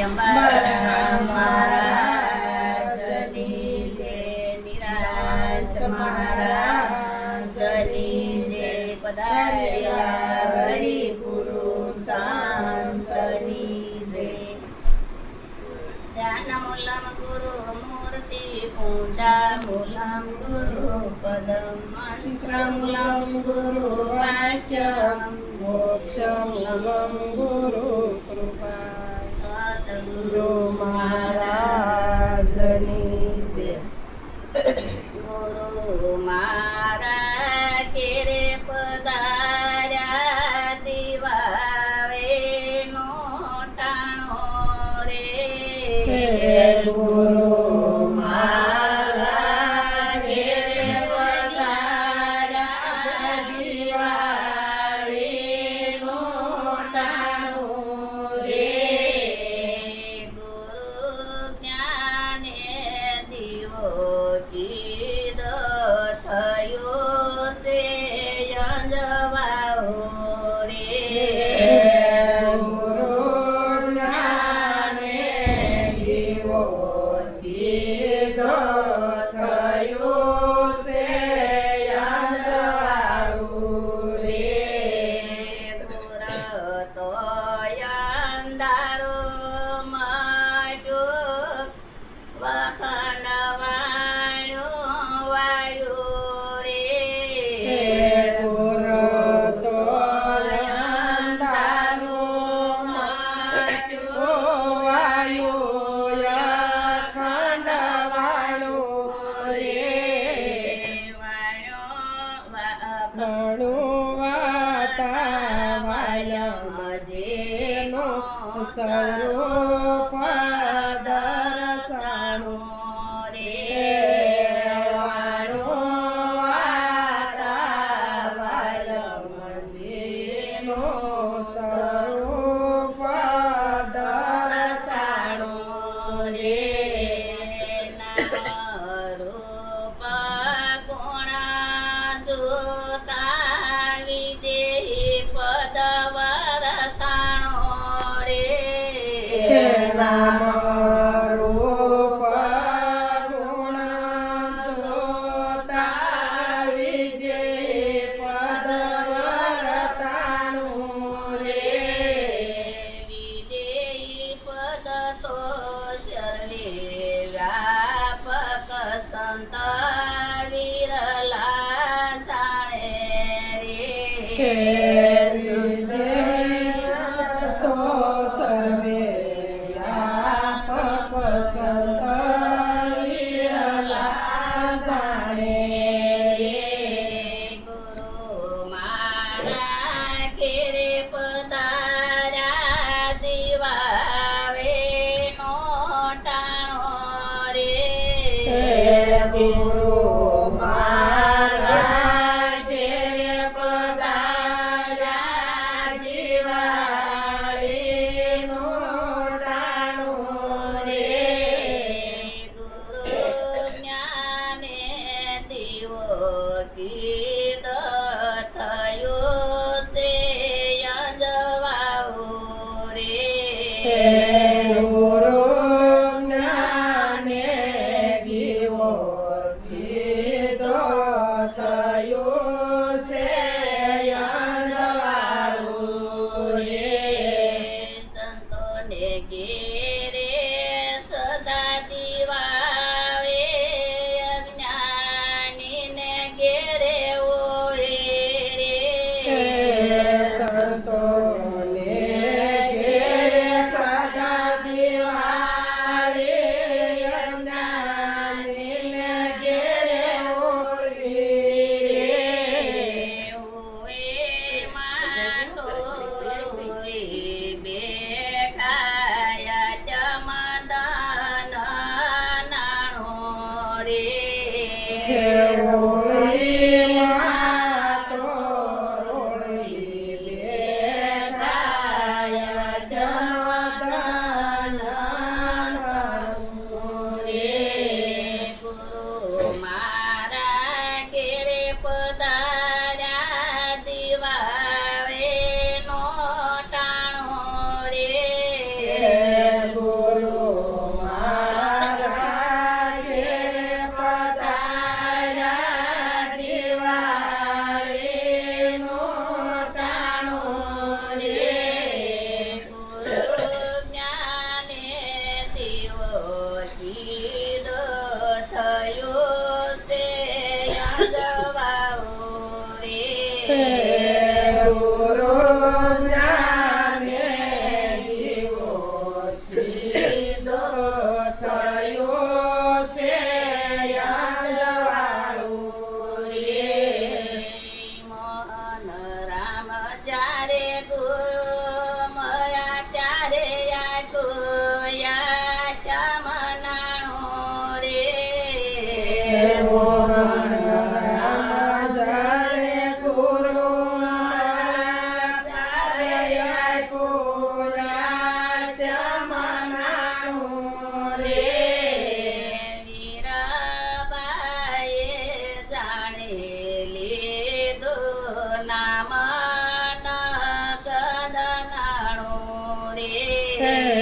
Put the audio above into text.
અંબારામ મહારાજની જય, નિરાંત મહારાજની જય, પધારેલા હરિપુરુષ સંતની જય. ધ્યાનમૂલમ ગુરુ મૂર્તિ પૂજા મૂલમ ગુરુ પદમ મંત્રમૂલમ ગુરુ વાક્યમ મોક્ષમૂલમ ગુરુ કૃપા. સતગુરુ મહારાજની જય. ગુરુ મારા કેરે પધાર્યા દિવાવે નો ટાણો રે. ગુરુ મારા કેરે પધાર્યા દિવાવે નો ટાણો રે. ગુરુ જ્ઞાને દીવો કીધો થયો છે અંજવાઓ રે. ગુરુ જ્ઞાને દીવો કીધો થયો છે અંજવાળું રે. ગુર તો અંધારો માટું વખંડવાળું વાયુ રે. ગુર તો અંધારો માટું વાયુ વખંડવાળું રે. ઘણું વાતાવરણ જેનો સ્વરૂપ દર્શાણું રે. વાણું વાતાવરણ જેનો સ્વરૂપ દર્શાણું રે. નામરૂપ ગુણ જોતા વિદેહી પદ વર્તાણો રે. નામ રૂપ ગુણ જોતા વિજય પદ વર્તાણું રે. વિદેહી પદ તો સર્વે વ્યાપક સંત વિરલા જાણે રે. તો સર્વે વ્યાપક સંત વિરલા જાણે રે. ગુરુ મારા કેરે પધાર્યા દિવાવે નો ટાણો રે. ગુરુ મારા ઘેરે પધાર્યા દિવાળીનો ટાણો રે. ગુરુ જ્ઞાને દીવો કીધો થયો છે અંજવાઓ રે. ગુરુ જ્ઞાને દીવો કીધો થયો છે અંજવાળું રે. સંતોને ઘેરે સદા દિવાવે અજ્ઞાનીને ઘેરે હોય રે. સંતોને ઘેરે સદા દિવાળી અજ્ઞાનીને ઘેરે હોય રે. ઓએ માટો રોઈ બેઠા કુયા ચમનાણો રે મોહન રાજાએ ગુરુ ચાર્ય પૂરા ચમનાણો રે મીરાબાઈએ જાણે લીધું નામ ગદનાણો રે